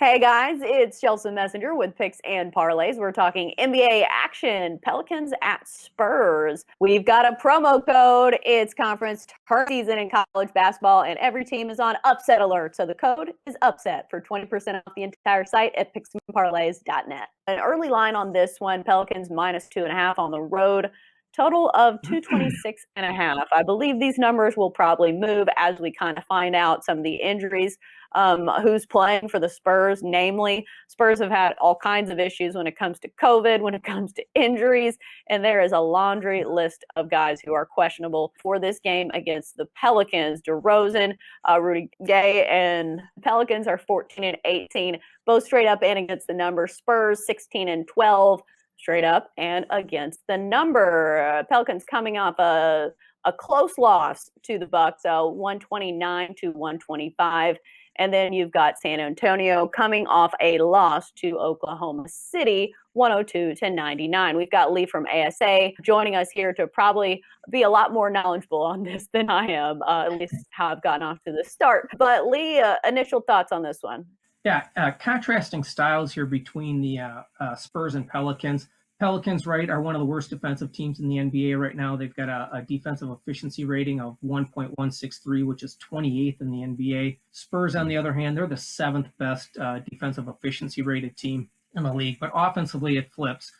Hey guys, it's Chelsa Messenger with Picks and Parlays. We're talking NBA action, Pelicans at Spurs. We've got a promo code. It's conference tournament season in college basketball, and every team is on upset alert. So the code is upset for 20% off the entire site at picksandparlays.net. An early line on this one, Pelicans minus 2.5 on the road. Total of 226.5. I believe these numbers will probably move as we kind of find out some of the injuries, who's playing for the Spurs. Namely, Spurs have had all kinds of issues when it comes to COVID, when it comes to injuries, and there is a laundry list of guys who are questionable for this game against the Pelicans. DeRozan, Rudy Gay, and Pelicans are 14-18, both straight up and against the number. Spurs 16-12. Straight up and against the number. Pelicans coming off a close loss to the Bucks, 129-125. And then you've got San Antonio coming off a loss to Oklahoma City, 102-99. We've got Lee from ASA joining us here to probably be a lot more knowledgeable on this than I am, at least how I've gotten off to the start. But Lee, initial thoughts on this one? Yeah, contrasting styles here between the Spurs and Pelicans. Pelicans, right, are one of the worst defensive teams in the NBA right now. They've got a defensive efficiency rating of 1.163, which is 28th in the NBA. Spurs, on the other hand, they're the 7th best defensive efficiency rated team in the league. But offensively, it flips.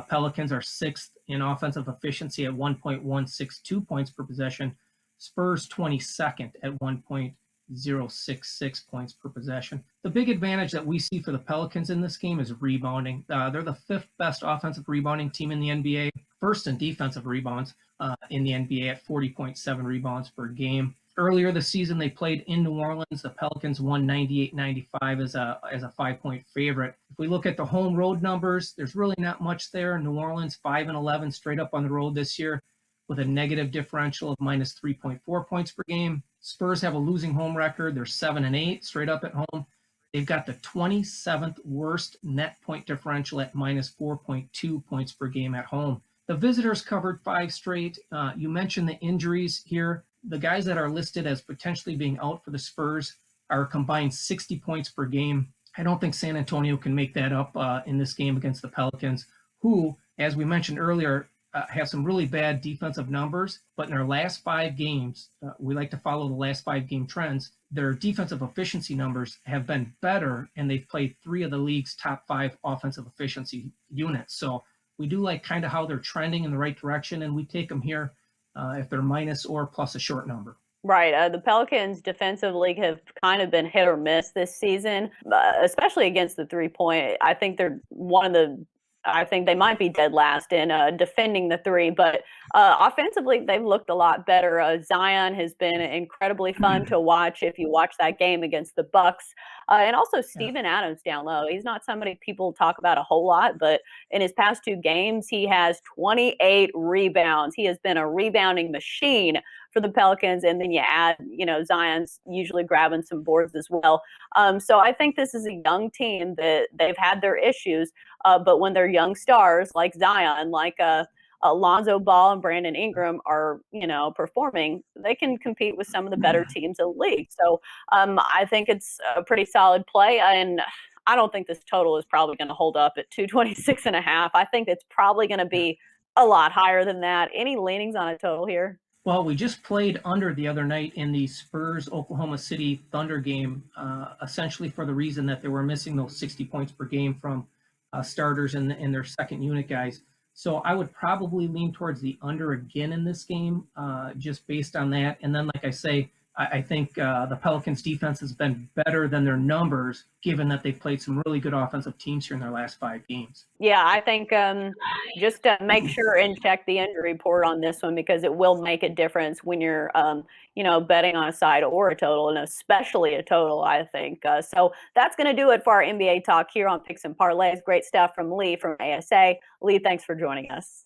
Pelicans are 6th in offensive efficiency at 1.162 points per possession. Spurs 22nd at 1.066 points per possession. The big advantage that we see for the Pelicans in this game is rebounding. They're the 5th best offensive rebounding team in the NBA, 1st in defensive rebounds in the NBA at 40.7 rebounds per game. Earlier this season, they played in New Orleans. The Pelicans won 98-95 as a 5-point favorite. If we look at the home road numbers, there's really not much there. New Orleans 5-11 straight up on the road this year, with a negative differential of minus 3.4 points per game. Spurs have a losing home record. They're 7-8 straight up at home. They've got the 27th worst net point differential at minus 4.2 points per game at home. The visitors covered 5 straight. You mentioned the injuries here. The guys that are listed as potentially being out for the Spurs are a combined 60 points per game. I don't think San Antonio can make that up in this game against the Pelicans, who, as we mentioned earlier, have some really bad defensive numbers, but in their last 5 games, we like to follow the last 5 game trends. Their defensive efficiency numbers have been better, and they've played 3 of the league's top 5 offensive efficiency units. So we do like kind of how they're trending in the right direction, and we take them here if they're minus or plus a short number. Right. The Pelicans defensively have kind of been hit or miss this season, especially against the 3-point. I think they might be dead last in defending the 3, but offensively, they've looked a lot better. Zion has been incredibly fun to watch if you watch that game against the Bucks. And also Steven Adams down low. He's not somebody people talk about a whole lot, but in his past 2 games, he has 28 rebounds. He has been a rebounding machine for the Pelicans, and then you add, Zion's usually grabbing some boards as well. So I think this is a young team that they've had their issues, but when they're young stars like Zion, like Alonzo Ball and Brandon Ingram are, performing, they can compete with some of the better teams in the league. So I think it's a pretty solid play, and I don't think this total is probably going to hold up at 226.5. I think it's probably going to be a lot higher than that. Any leanings on a total here? Well, we just played under the other night in the Spurs-Oklahoma City Thunder game, essentially for the reason that they were missing those 60 points per game from starters and their second unit guys. So I would probably lean towards the under again in this game, just based on that. And then, like I say, I think the Pelicans' defense has been better than their numbers, given that they've played some really good offensive teams here in their last 5 games. Yeah, I think just make sure and check the injury report on this one, because it will make a difference when you're, betting on a side or a total, and especially a total, I think. So that's going to do it for our NBA talk here on Picks and Parlays. Great stuff from Lee from ASA. Lee, thanks for joining us.